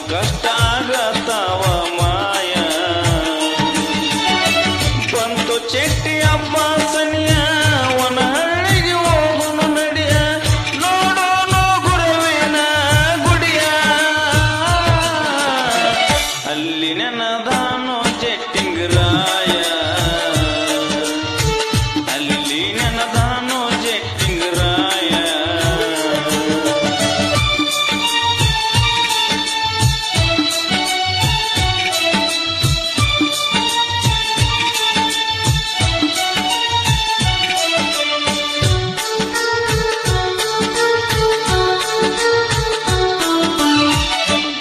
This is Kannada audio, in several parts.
ಕಷ್ಟ ಆಗತಾವ ಮಾಯ ಬಂತು ಚೆಟ್ಟಿ ಅಬ್ಬಾಸನಿಯ ವನಹಳ್ಳಿಗೆ ಹೋಗುನು ನಡಿಯ ನೋಡೋನು ಗುರುವಿನ ಗುಡಿಯ ಅಲ್ಲಿ ನೆನದಾನು ಜಟ್ಟಿಂಗರಾಯ ಅಲ್ಲಿ ನೆನದಾನು ಜಟ್ಟಿಂಗರಾಯ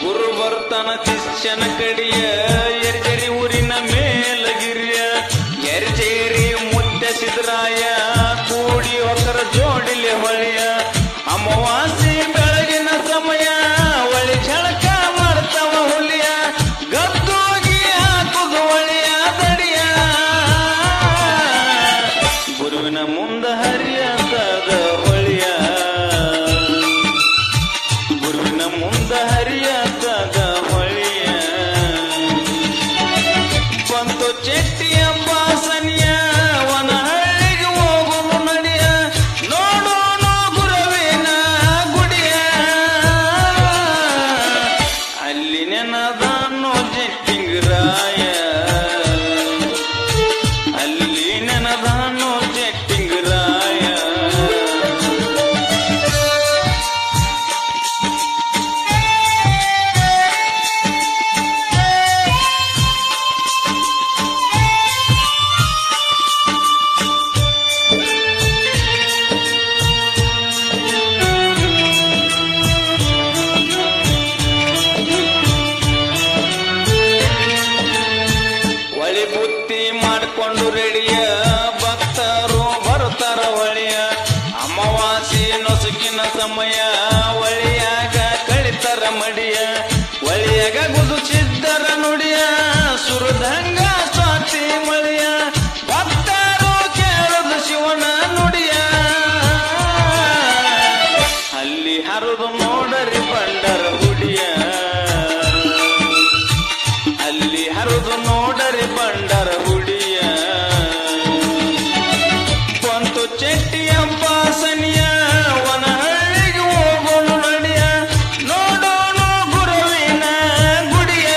ಗುರು ಬರ್ತಾನ ಶಿಷ್ಯನ ಕಡಿಯ ಎರ್ಜರಿ ಊರಿನ ಮೇಲಗಿರಿಯ ಎರ್ಜೇರಿ ಮುದ್ದೆ ಸಿದ್ರಾಯ ಕೂಡಿ ಹೊಸರ ಜೋಡಿಲಿ ಹೊಳೆಯ ಅಮಾವಾಸ್ಯೆ ಬೆಳಗಿನ ಸಮಯ ಒಳಿ ಝಳಕ ಮಾಡ್ತಾವ ಹುಲಿಯ ಗದ್ದೋಗಿ ಹಾಕುದು ಒಳೆಯ ದಡಿಯ ಗುರುವಿನ ಮುಂದ ಹರಿಯದ ಹೊಳೆಯ ಗುರುವಿನ ಮುಂದ ಹರಿಯದ ಹೊಳೆಯ ಬಂತು ಚೆಟ್ಟಿ ಅಂಬಾಸನಿಯ ವನಹಳ್ಳಿಗೆ ಹೋಗುನು ನಡಿಯ ನೋಡೋನು ಗುರುವಿನ ಗುಡಿಯ ಅಲ್ಲಿ ನೆನದಾನು ಜಟ್ಟಿಂಗರಾಯ ಅಲ್ಲಿ ನೆನದಾನು ಜಟ್ಟಿಂಗರಾಯ ಒಳಿ ಬುತ್ತಿ ಮಾಡಿಕೊಂಡು ರೆಡಿಯ ಭಕ್ತರು ಬರ್ತಾರ ಒಳಿಯ ಅಮಾವಾಸ್ಯೆ ನೊಸುಕಿನ ಸಮಯ ಒಳಿಯಾಗ ಕಳಿತಾರ ಮಡಿಯ ಒಳಿಯಾಗ ಗುದುಚಿದ್ದರ ನುಡಿಯ ಸುರದಂಗ ಸ್ವಾತಿ ಮಳಿಯ ಭಕ್ತರು ಕೇಳದು ಶಿವನ ನುಡಿಯ ಅಲ್ಲಿ ಹರಿದು ನೋಡರಿ ಬಂಡರ ಹುಡಿಯ ಅಲ್ಲಿ ಹರಿದು ನೋಡರಿ ಬಂಡರ ಹುಡಿಯ ಬಂತು ಚೆಟ್ಟಿ ಅಂಬಾಸನಿಯ ವನಹಳ್ಳಿಗೆ ಹೋಗೋನು ನಡಿಯ ನೋಡೋನು ಗುರುವಿನ ಗುಡಿಯ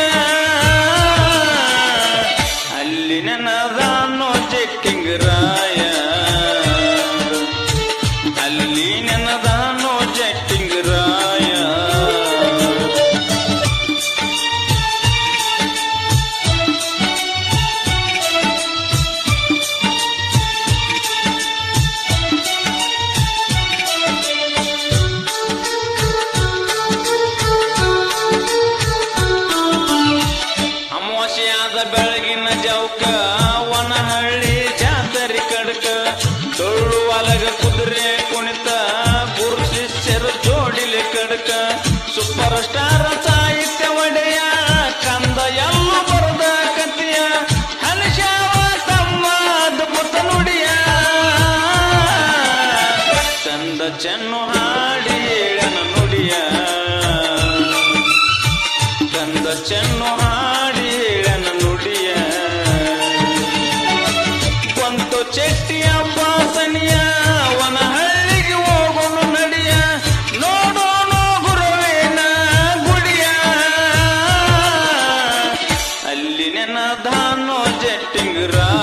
ಅಲ್ಲಿ ನೆನದಾನು ಜಟ್ಟಿಂಗರಾಯ ಅಲ್ಲಿ ನೆನದಾನು ಜಟ್ಟಿಂಗರಾಯ ಅಮಾವಾಸ್ಯಾದ ಬೆಳಗಿನ ಜೌಕ ವನಹಳ್ಳಿ ಜಾತರಿ ಕಡಕ ಡೊಳ್ಳು ಅಲಗ ಕುದುರೆ ಕುಣಿತ ಗುರು ಶಿಷ್ಯರು ಜೋಡಿಲಿ ಕಡಕ ಸೂಪರ್ ಸ್ಟಾರ್ ಸಾಹಿತ್ಯ ಒಡೆಯ ಕಂದ ಎಲ್ಲ ಬರದ ಕಥೆಯ ಹಲಶಾವ ತಮ್ಮ ಅದ್ಭುತ ನುಡಿಯ ಚಂದ ಚೆನ್ನು ಹಾಡಿ ಏಳನ ನುಡಿಯ ಚಂದ ಚೆನ್ನು ಹಾಡಿ ಏಳನ ನುಡಿಯ ಬಂತು ಚೆಟ್ಟಿ ಅಂಬಾಸನಿಯ ವನಹಳ್ಳಿಗೆ ಹೋಗೋನು ನಡಿಯ ನೋಡೋನು ಗುರುವಿನ ಗುಡಿಯ ಅಲ್ಲಿ ನೆನದಾನು ಜಟ್ಟಿಂಗರಾಯ